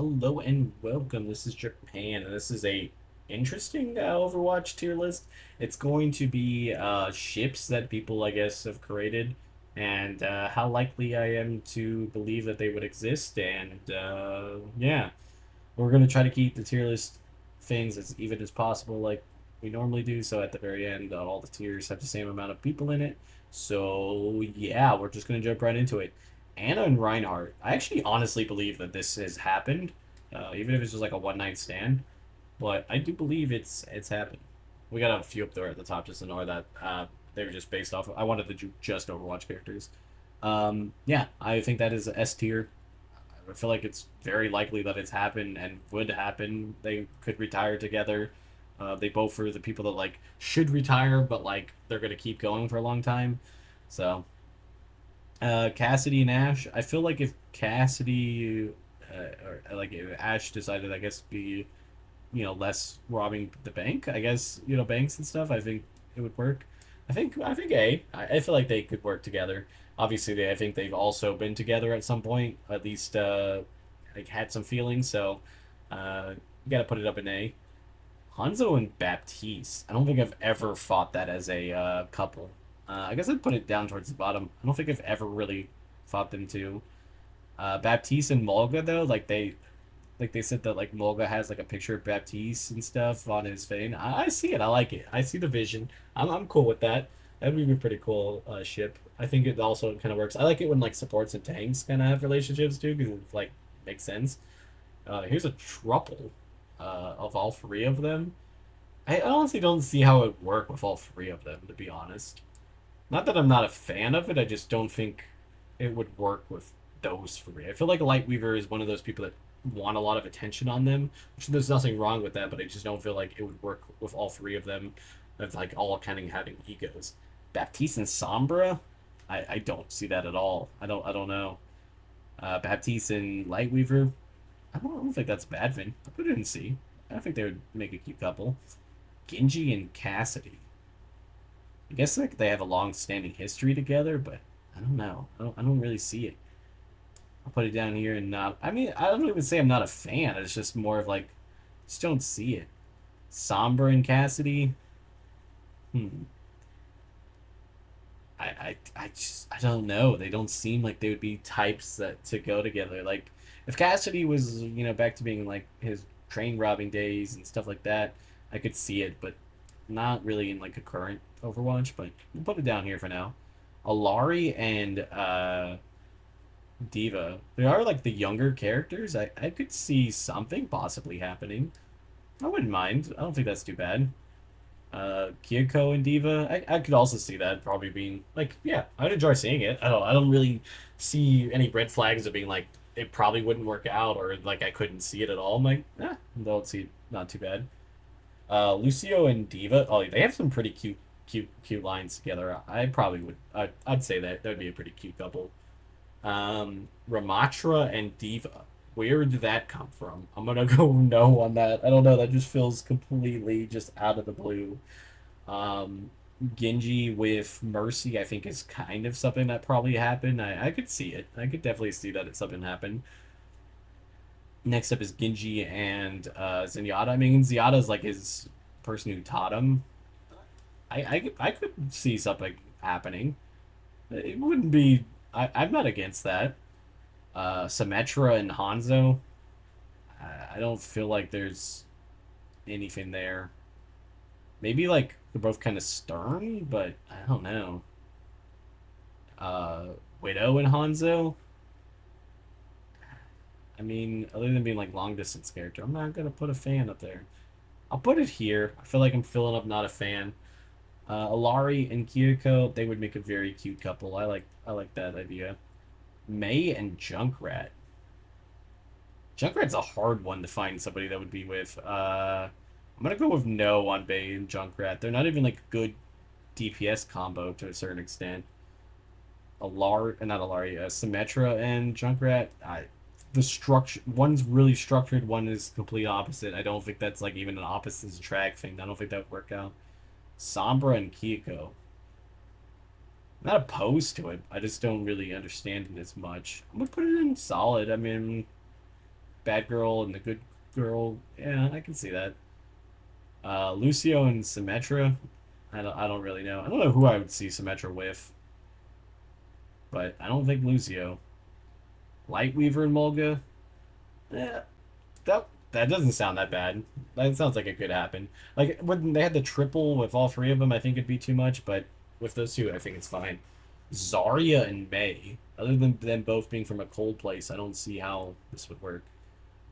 Hello and welcome. This is Japan, and this is a interesting Overwatch tier list. It's going to be ships that people, I guess, have created, and how likely I am to believe that they would exist. And yeah, we're gonna try to keep the tier list things as even as possible, like we normally do. So at the very end, all the tiers have the same amount of people in it. So yeah, we're just gonna jump right into it. Anna and Reinhardt. I actually honestly believe that this has happened, even if it's just like a one night stand. But I do believe it's happened. We got a few up there at the top. Just ignore that. They were just based off. I wanted to do just Overwatch characters. Yeah, I think that is S tier. I feel like it's very likely that it's happened and would happen. They could retire together. They both are the people that like should retire, but like they're gonna keep going for a long time. So Cassidy and Ash. I feel like if Cassidy or like if Ash decided, I guess, be less robbing the bank. I guess banks and stuff. I think it would work. I think I feel like they could work together. Obviously, I think they've also been together at some point. At least like had some feelings. So you got to put it up in A. Hanzo and Baptiste. I don't think I've ever fought that as a couple. I guess I'd put it down towards the bottom. I don't think I've ever really fought them too. Baptiste and Mulga though, like they said that like Mulga has like a picture of Baptiste and stuff on his thing. I see it. I like it. I see the vision. I'm cool with that. That would be a pretty cool ship. I think it also kind of works. I like it when like supports and tanks kind of have relationships too, because it like makes sense. Here's a trouble of all three of them. I honestly don't see how it would work with all three of them, to be honest. Not that I'm not a fan of it, I just don't think it would work with those three. I feel like Lightweaver is one of those people that want a lot of attention on them, which there's nothing wrong with that, but I just don't feel like it would work with all three of them, of like all kind of having egos. Baptiste and Sombra, I don't see that at all. I don't know. Baptiste and Lightweaver, I don't think that's a bad thing. I put it in C. I think they would make a cute couple. Genji and Cassidy. I guess like they have a long-standing history together, but I don't know. I don't really see it. I'll put it down here and not. I mean, I don't even say I'm not a fan. It's just more of like, just don't see it. Sombra and Cassidy. Hmm. I don't know. They don't seem like they would be types that to go together. Like, if Cassidy was back to being like his train robbing days and stuff like that, I could see it, but not really in like a current Overwatch. But we'll put it down here for now. Alari and Diva. They are like the younger characters. I could see something possibly happening. I wouldn't mind. I don't think that's too bad. Kyoko and Diva. I could also see that probably being like, yeah, I'd enjoy seeing it. I don't really see any red flags of being like it probably wouldn't work out or like I couldn't see it at all. I'm like, don't see it. Not too bad. Lucio and Diva. Oh, they have some pretty cute lines together. I probably would. I'd say that would be a pretty cute couple. Ramatra and Diva. Where did that come from? I'm gonna go no on that. I don't know. That just feels completely just out of the blue. Um, Genji with Mercy, I think, is kind of something that probably happened. I could see it. I could definitely see that it's something happened. Next up is Genji and Zenyatta. I mean, Zenyatta is like his person who taught him. I could see something happening. It wouldn't be. I'm not against that. Symmetra and Hanzo. I don't feel like there's anything there. Maybe like they're both kind of stern, but I don't know. Uh, Widow and Hanzo. I mean, other than being like long distance character, I'm not gonna put a fan up there. I'll put it here. I feel like I'm filling up not a fan. Alari and Kyoko, they would make a very cute couple. I like that idea. May and Junkrat. Junkrat's a hard one to find somebody that would be with. I'm gonna go with no on Bay and Junkrat. They're not even like a good DPS combo to a certain extent. Not Alari, Symmetra and Junkrat. The structure, one's really structured, one is complete opposite. I don't think that's like even an opposites attract thing. I don't think that would work out. Sombra and Kiko. I'm not opposed to it. I just don't really understand it as much. I'm gonna put it in solid. I mean, bad girl and the good girl. Yeah, I can see that. Lucio and Symmetra. I don't really know. I don't know who I would see Symmetra with, but I don't think Lucio. Lightweaver and Mulga. Yeah, that doesn't sound that bad. That sounds like it could happen. Like when they had the triple with all three of them, I think it'd be too much, but with those two, I think it's fine. Zarya and May. Other than them both being from a cold place, I don't see how this would work.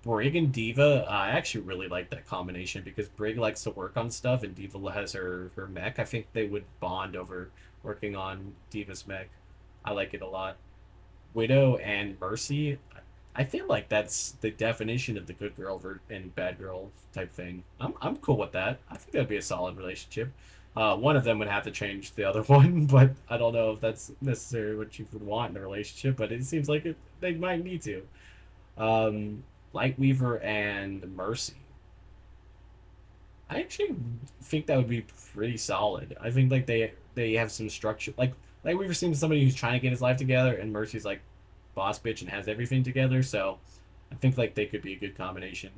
Brig and Diva, I actually really like that combination because Brig likes to work on stuff and Diva has her mech. I think they would bond over working on Diva's mech. I like it a lot. Widow and Mercy, I feel like that's the definition of the good girl and bad girl type thing. I'm cool with that. I think that'd be a solid relationship. One of them would have to change the other one, but I don't know if that's necessarily what you would want in a relationship. But it seems like they might need to. Lightweaver and Mercy. I actually think that would be pretty solid. I think like they have some structure. Like we've seen somebody who's trying to get his life together, and Mercy's like boss bitch and has everything together. So I think like they could be a good combination.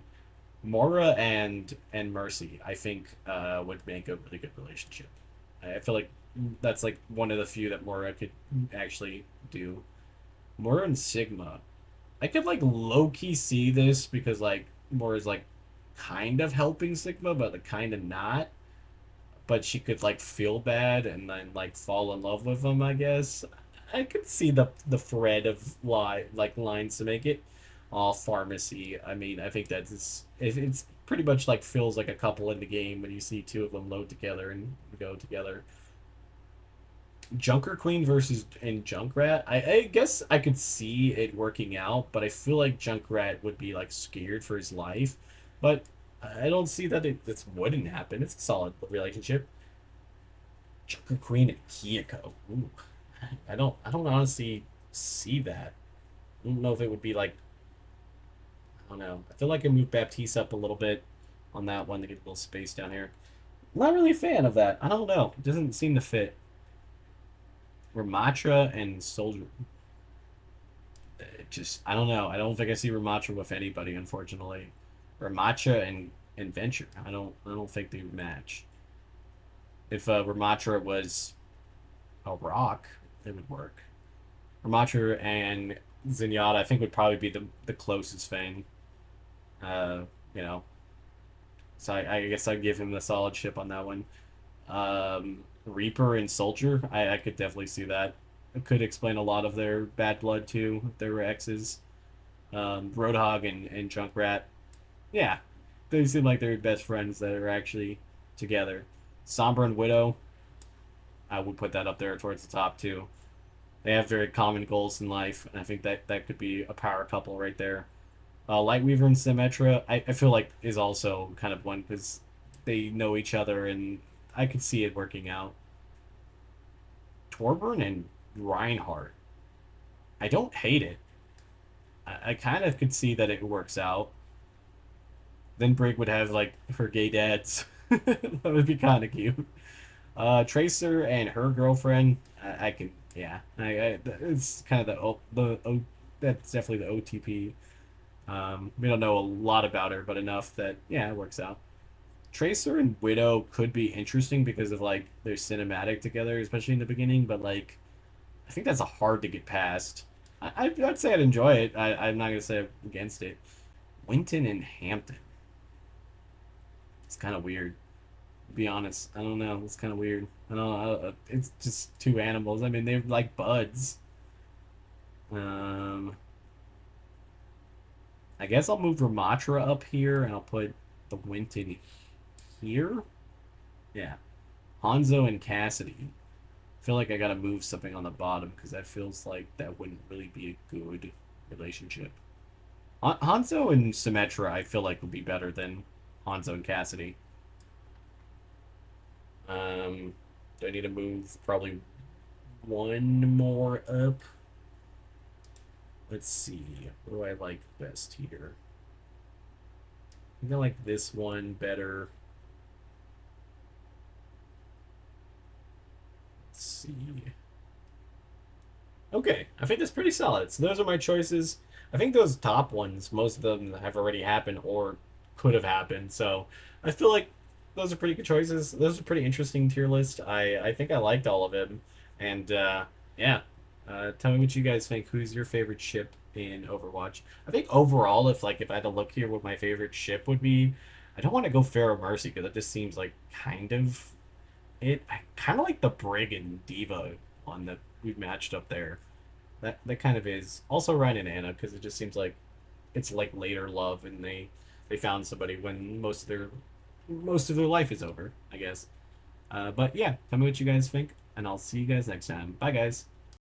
Mora and Mercy, I think, would make a really good relationship. I feel like that's like one of the few that Mora could actually do. Mora and Sigma, I could like low key see this because like Mora's like kind of helping Sigma, but like kind of not, but she could like feel bad and then like fall in love with him, I guess. I could see the thread of lines to make it all pharmacy. I mean, I think it's pretty much like feels like a couple in the game when you see two of them load together and go together. Junker Queen versus and Junkrat. I guess I could see it working out, but I feel like Junkrat would be like scared for his life. But I don't see that this wouldn't happen. It's a solid relationship. Junker Queen and Kyoko. Ooh, I don't honestly see that. I don't know if it would be like I don't know. I feel like I moved Baptiste up a little bit on that one to get a little space down here. Not really a fan of that. I don't know. It doesn't seem to fit. Ramatra and Soldier. Just I don't know. I don't think I see Ramatra with anybody, unfortunately. Ramatra and Venture. I don't think they would match. If Ramatra was a rock, it would work. Ramatra and Zenyatta, I think would probably be the closest thing. Uh, you know, so I guess I'd give him the solid ship on that one. Reaper and Soldier, I could definitely see that. It could explain a lot of their bad blood too, if they were exes. Roadhog and Junkrat, yeah, they seem like they're best friends that are actually together. Sombra and Widow, I would put that up there towards the top too. They have very common goals in life, and I think that could be a power couple right there. Lightweaver and Symmetra, I feel like is also kind of one because they know each other, and I could see it working out. Torbjorn and Reinhardt, I don't hate it. I kind of could see that it works out. Then Brig would have like her gay dads. That would be kind of cute. Tracer and her girlfriend, I can, yeah, it's kind of that's definitely the OTP. We don't know a lot about her, but enough that yeah, it works out. Tracer and Widow could be interesting because of like their cinematic together, especially in the beginning. But like, I think that's a hard to get past. I'd say I'd enjoy it. I'm not gonna say I'm against it. Winton and Hampton. It's kind of weird. To be honest, I don't know. It's kind of weird. I don't know. It's just two animals. I mean, they're like buds. Um, I guess I'll move Ramatra up here, and I'll put the Winton here. Yeah, Hanzo and Cassidy. I feel like I gotta move something on the bottom because that feels like that wouldn't really be a good relationship. Hanzo and Symmetra, I feel like would be better than Hanzo and Cassidy. Do I need to move probably one more up? Let's see. What do I like best here? I think I like this one better. Let's see. Okay, I think that's pretty solid. So those are my choices. I think those top ones, most of them have already happened or could have happened. So I feel like those are pretty good choices. Those are pretty interesting tier list. I think I liked all of them, and yeah. Tell me what you guys think. Who's your favorite ship in Overwatch? I think overall, if I had to look here, what my favorite ship would be, I don't want to go Pharaoh Mercy because that just seems like kind of it. I kind of like the Brig and Diva one that we've matched up there. That kind of is also Ryan and Anna because it just seems like it's like later love and they found somebody when most of their life is over, I guess. But yeah, tell me what you guys think, and I'll see you guys next time. Bye, guys.